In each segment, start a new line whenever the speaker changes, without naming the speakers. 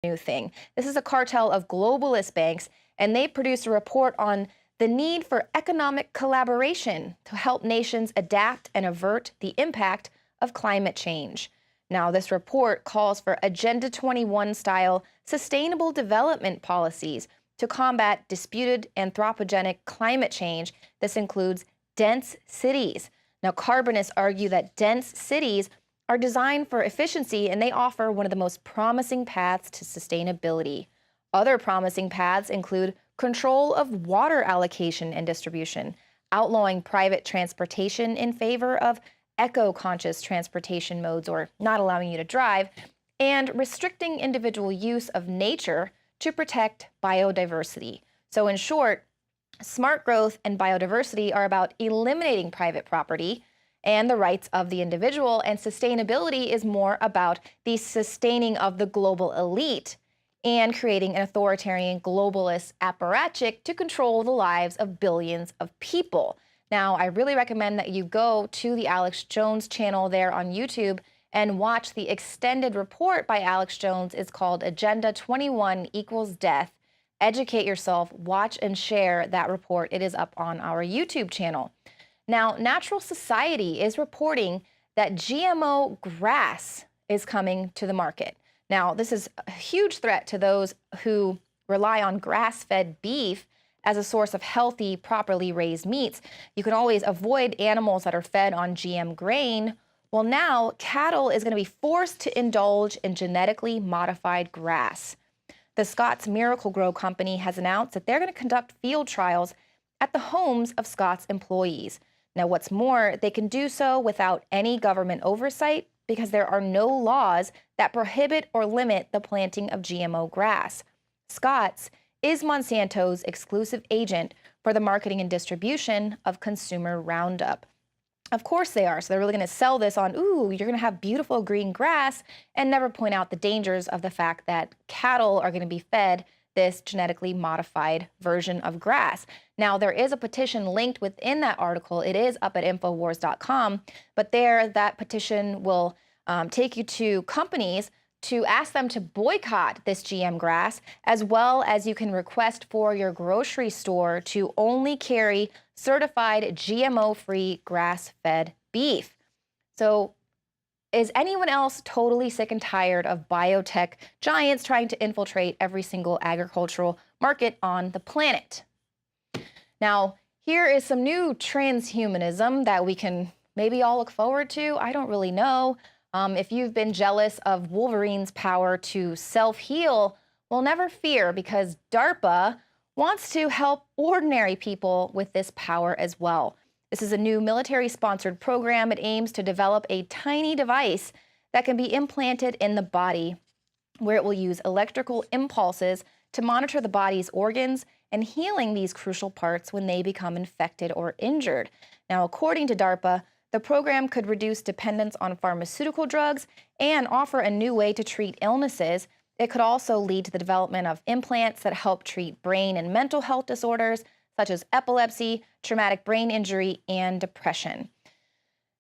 New thing. This is a cartel of globalist banks, and they produced a report on the need for economic collaboration to help nations adapt and avert the impact of climate change. Now, this report calls for Agenda 21 style sustainable development policies to combat disputed anthropogenic climate change. This includes dense cities. Now, carbonists argue that dense cities are designed for efficiency and they offer one of the most promising paths to sustainability. Other promising paths include control of water allocation and distribution, outlawing private transportation in favor of eco-conscious transportation modes or not allowing you to drive, and restricting individual use of nature to protect biodiversity. So in short, smart growth and biodiversity are about eliminating private property and the rights of the individual, and sustainability is more about the sustaining of the global elite and creating an authoritarian globalist apparatchik to control the lives of billions of people. Now, I really recommend that you go to the Alex Jones channel there on YouTube and watch the extended report by Alex Jones. It's called Agenda 21 Equals Death. Educate yourself, watch and share that report. It is up on our YouTube channel. Now, Natural Society is reporting that GMO grass is coming to the market. Now, this is a huge threat to those who rely on grass-fed beef as a source of healthy, properly raised meats. You can always avoid animals that are fed on GM grain. Well, now cattle is going to be forced to indulge in genetically modified grass. The Scott's Miracle-Gro company has announced that they're going to conduct field trials at the homes of Scott's employees. Now, what's more, they can do so without any government oversight because there are no laws that prohibit or limit the planting of GMO grass. Scott's is Monsanto's exclusive agent for the marketing and distribution of consumer Roundup. Of course they are. So they're really going to sell this on, ooh, you're going to have beautiful green grass, and never point out the dangers of the fact that cattle are going to be fed this genetically modified version of grass. Now, there is a petition linked within that article. It is up at INFOWARS.com, but there that petition will take you to companies to ask them to boycott this GM grass, as well as you can request for your grocery store to only carry certified GMO-free grass-fed beef. So is anyone else totally sick and tired of biotech giants trying to infiltrate every single agricultural market on the planet? Now, here is some new transhumanism that we can maybe all look forward to. I don't really know. If you've been jealous of Wolverine's power to self-heal, well, never fear, because DARPA wants to help ordinary people with this power as well. This is a new military-sponsored program. It aims to develop a tiny device that can be implanted in the body, where it will use electrical impulses to monitor the body's organs and healing these crucial parts when they become infected or injured. Now, according to DARPA, the program could reduce dependence on pharmaceutical drugs and offer a new way to treat illnesses. It could also lead to the development of implants that help treat brain and mental health disorders, such as epilepsy, traumatic brain injury, and depression.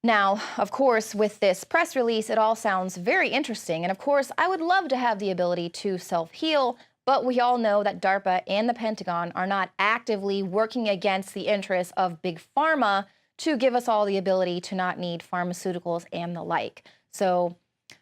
Now, of course, with this press release, it all sounds very interesting. And of course, I would love to have the ability to self-heal, but we all know that DARPA and the Pentagon are not actively working against the interests of big pharma to give us all the ability to not need pharmaceuticals and the like. So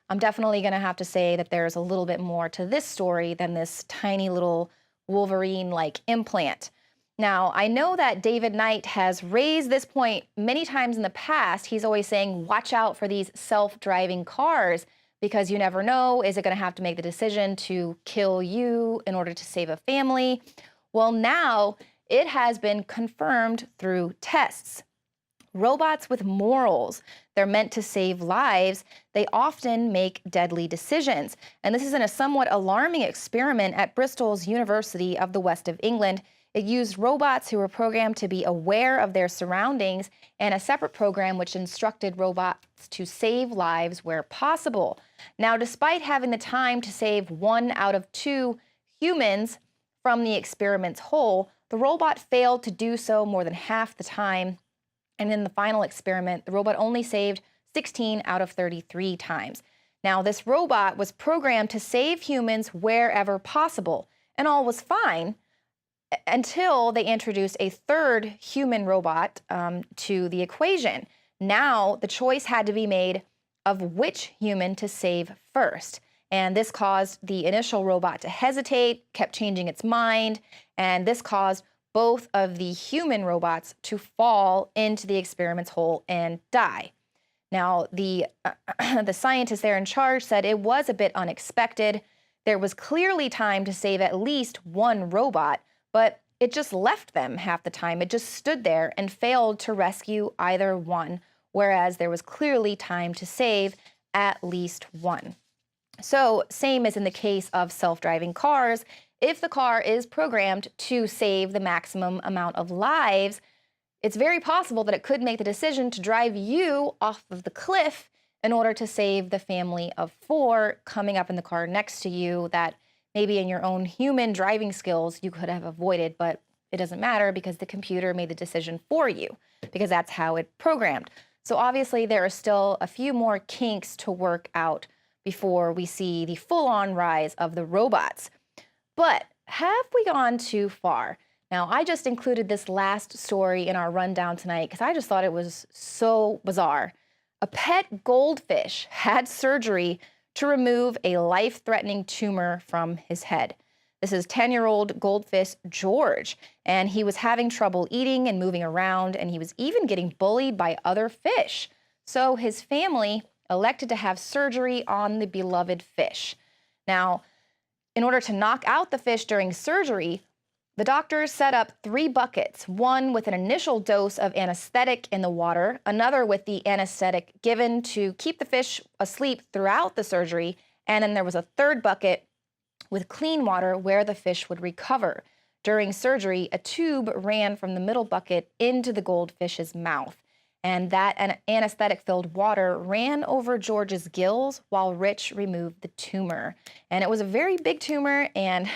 I'm definitely going to have to say that there's a little bit more to this story than this tiny little Wolverine-like implant. Now, I know that David Knight has raised this point many times in the past. He's always saying, watch out for these self-driving cars, because you never know, is it going to have to make the decision to kill you in order to save a family? Well, now it has been confirmed through tests. Robots with morals. They're meant to save lives. They often make deadly decisions. And this is in a somewhat alarming experiment at Bristol's University of the West of England. It used robots who were programmed to be aware of their surroundings, and a separate program which instructed robots to save lives where possible. Now, despite having the time to save 1 out of 2 humans from the experiment's whole, the robot failed to do so more than half the time. And in the final experiment, the robot only saved 16 out of 33 times. Now, this robot was programmed to save humans wherever possible, and all was fine until they introduced a third human robot to the equation. Now, the choice had to be made of which human to save first. And this caused the initial robot to hesitate, kept changing its mind, and this caused both of the human robots to fall into the experiment's hole and die. Now, the scientists there in charge said it was a bit unexpected. There was clearly time to save at least one robot, but it just left them half the time. It just stood there and failed to rescue either one, whereas there was clearly time to save at least one. So, same as in the case of self-driving cars, if the car is programmed to save the maximum amount of lives, it's very possible that it could make the decision to drive you off of the cliff in order to save the family of 4 coming up in the car next to you that maybe in your own human driving skills you could have avoided, but it doesn't matter because the computer made the decision for you because that's how it programmed. So obviously there are still a few more kinks to work out before we see the full-on rise of the robots. But have we gone too far? Now, I just included this last story in our rundown tonight because I just thought it was so bizarre. A pet goldfish had surgery to remove a life-threatening tumor from his head. This is 10-year-old goldfish George, and he was having trouble eating and moving around, and he was even getting bullied by other fish. So his family elected to have surgery on the beloved fish. Now, in order to knock out the fish during surgery, the doctors set up 3 buckets, one with an initial dose of anesthetic in the water, another with the anesthetic given to keep the fish asleep throughout the surgery, and then there was a 3rd bucket with clean water where the fish would recover. During surgery, a tube ran from the middle bucket into the goldfish's mouth, and that anesthetic-filled water ran over George's gills while Rich removed the tumor. And it was a very big tumor, and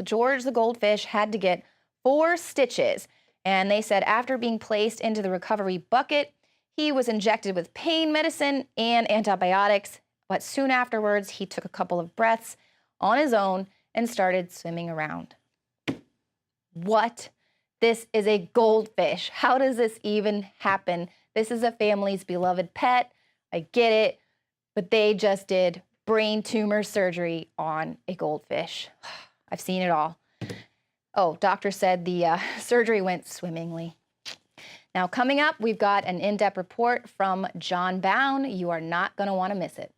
George the goldfish had to get 4 stitches. And they said after being placed into the recovery bucket, he was injected with pain medicine and antibiotics, but soon afterwards, he took a couple of breaths on his own and started swimming around. What? This is a goldfish. How does this even happen? This is a family's beloved pet. I get it, but they just did brain tumor surgery on a goldfish. I've seen it all. Oh, doctor said the surgery went swimmingly. Now, coming up, we've got an in-depth report from John Bown. You are not going to want to miss it.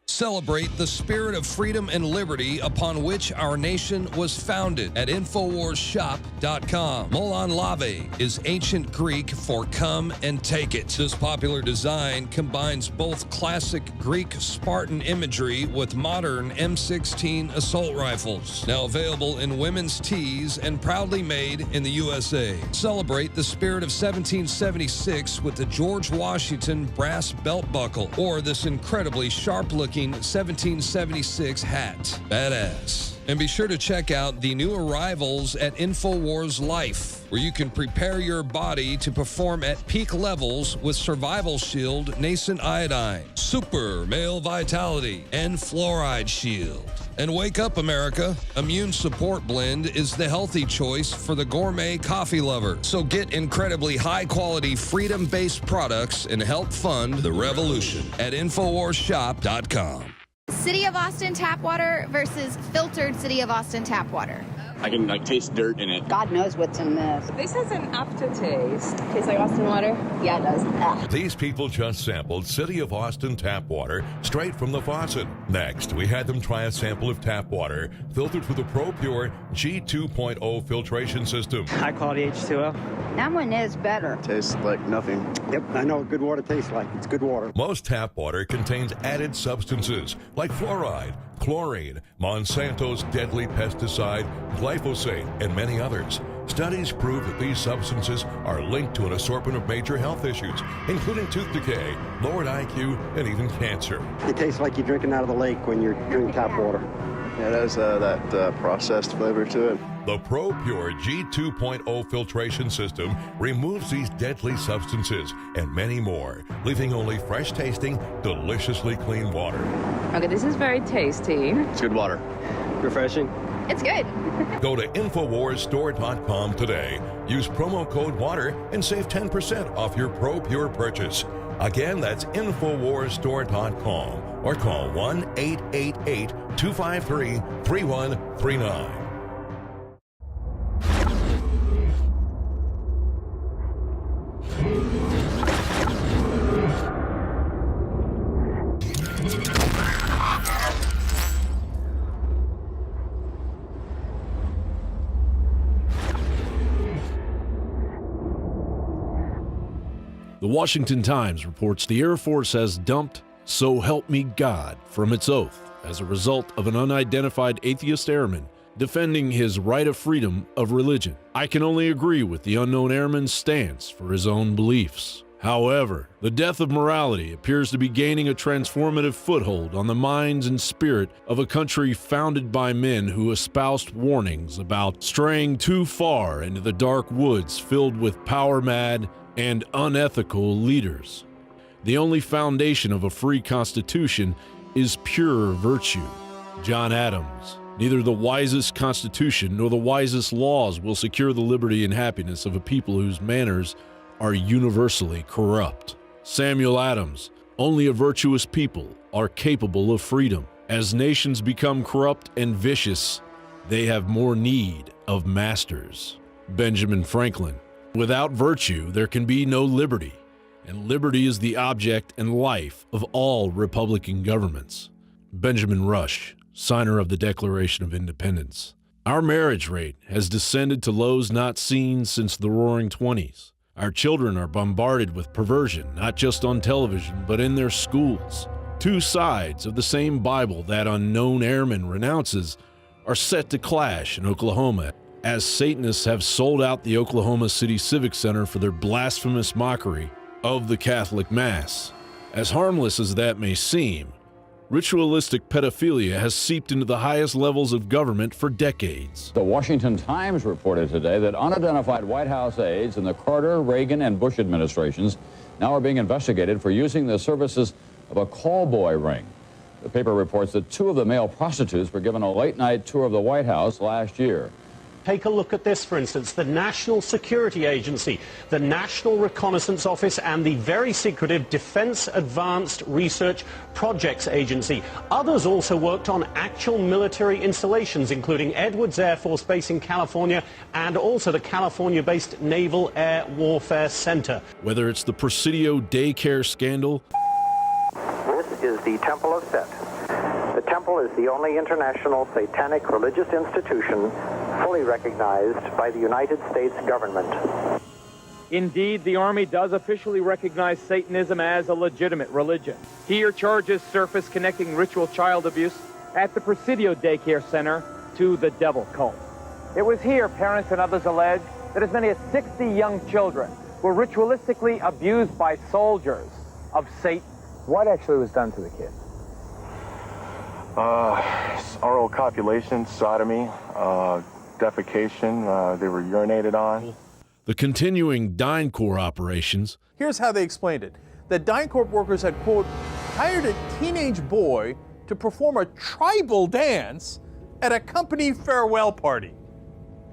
Celebrate the spirit of freedom and liberty upon which our nation was founded at INFOWARSShop.com. Molon Lave is ancient Greek for come and take it. This popular design combines both classic Greek Spartan imagery with modern M16 assault rifles. Now available in women's tees and proudly made in the USA. Celebrate the spirit of 1776 with the George Washington brass belt buckle or this incredibly sharp-looking 1776 hat. Badass. And be sure to check out the new arrivals at INFOWARS Life, where you can prepare your body to perform at peak levels with Survival Shield Nascent Iodine, Super Male Vitality, and Fluoride Shield. And wake up, America. Immune Support Blend is the healthy choice for the gourmet coffee lover. So get incredibly high-quality, freedom-based products and help fund the revolution at INFOWARSShop.com.
City of Austin tap water versus filtered City of Austin tap water.
I can taste dirt in it.
God knows what's in this.
This has an aftertaste.
Tastes like Austin water? Yeah, it does. Ugh.
These people just sampled City of Austin tap water straight from the faucet. Next, we had them try a sample of tap water filtered through the ProPure G2.0 filtration system.
High quality H2O.
That one is better.
Tastes like nothing.
Yep, I know what good water tastes like. It's good water.
Most tap water contains added substances like fluoride, chlorine, Monsanto's deadly pesticide, glyphosate, and many others. Studies prove that these substances are linked to an assortment of major health issues, including tooth decay, lowered IQ, and even cancer.
It tastes like you're drinking out of the lake when you're drinking tap water.
It has that processed flavor to it.
The Pro Pure G2.0 filtration system removes these deadly substances and many more, leaving only fresh-tasting, deliciously clean water.
Okay, this is very tasty.
It's good water. Refreshing.
It's good.
Go to InfoWarsStore.com today. Use promo code WATER and save 10% off your Pro Pure purchase. Again, that's InfoWarsStore.com or call 1-888-253-3139.
The Washington Times reports the Air Force has dumped "So Help Me God" from its oath as a result of an unidentified atheist airman defending his right of freedom of religion. I can only agree with the unknown airman's stance for his own beliefs. However, the death of morality appears to be gaining a transformative foothold on the minds and spirit of a country founded by men who espoused warnings about straying too far into the dark woods filled with power-mad and unethical leaders. The only foundation of a free constitution is pure virtue. John Adams. Neither the wisest constitution nor the wisest laws will secure the liberty and happiness of a people whose manners are universally corrupt. Samuel Adams. Only a virtuous people are capable of freedom. As nations become corrupt and vicious, they have more need of masters. Benjamin Franklin. Without virtue, there can be no liberty, and liberty is the object and life of all Republican governments. Benjamin Rush, signer of the Declaration of Independence. Our marriage rate has descended to lows not seen since the Roaring '20s. Our children are bombarded with perversion, not just on television, but in their schools. Two sides of the same Bible that unknown airman renounces are set to clash in Oklahoma, as Satanists have sold out the Oklahoma City Civic Center for their blasphemous mockery of the Catholic Mass. As harmless as that may seem, ritualistic pedophilia has seeped into the highest levels of government for decades.
The Washington Times reported today that unidentified White House aides in the Carter, Reagan, and Bush administrations now are being investigated for using the services of a call boy ring. The paper reports that two of the male prostitutes were given a late-night tour of the White House last year.
Take a look at this, for instance, the National Security Agency, the National Reconnaissance Office, and the very secretive Defense Advanced Research Projects Agency. Others also worked on actual military installations, including Edwards Air Force Base in California and also the California-based Naval Air Warfare Center.
Whether it's the Presidio daycare scandal.
This is the Temple of Set. The temple is the only international satanic religious institution fully recognized by the United States government.
Indeed, the Army does officially recognize Satanism as a legitimate religion. Here, charges surface connecting ritual child abuse at the Presidio Daycare Center to the devil cult. It was here, parents and others allege, that as many as 60 young children were ritualistically abused by soldiers of Satan. What actually was done to the kids?
Oral copulation, sodomy, defecation, they were urinated on.
The continuing DynCorp operations.
Here's how they explained it. The DynCorp workers had, quote, hired a teenage boy to perform a tribal dance at a company farewell party.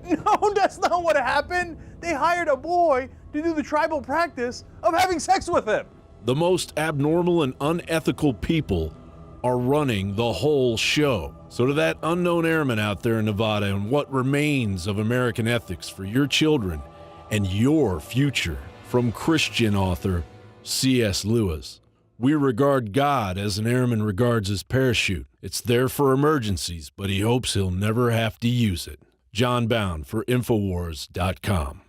No, that's not what happened. They hired a boy to do the tribal practice of having sex with him.
The most abnormal and unethical people are running the whole show. So to that unknown airman out there in Nevada and what remains of American ethics for your children and your future, from Christian author C.S. Lewis. We regard God as an airman regards his parachute. It's there for emergencies, but he hopes he'll never have to use it. John Bound for INFOWARS.com.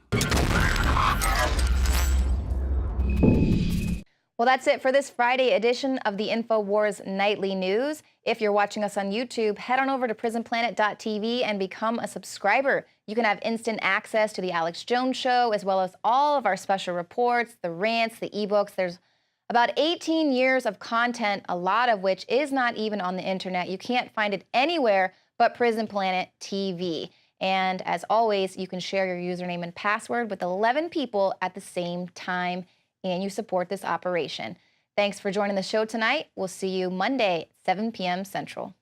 Well, that's it for this Friday edition of the InfoWars Nightly News. If you're watching us on YouTube, head on over to prisonplanet.tv and become a subscriber. You can have instant access to The Alex Jones Show, as well as all of our special reports, the rants, the ebooks. There's About 18 years of content, a lot of which is not even on the internet. You can't find it anywhere but Prison Planet TV. And as always, you can share your username and password with 11 people at the same time, and you support this operation. Thanks for joining the show tonight. We'll see you Monday, 7 p.m. Central.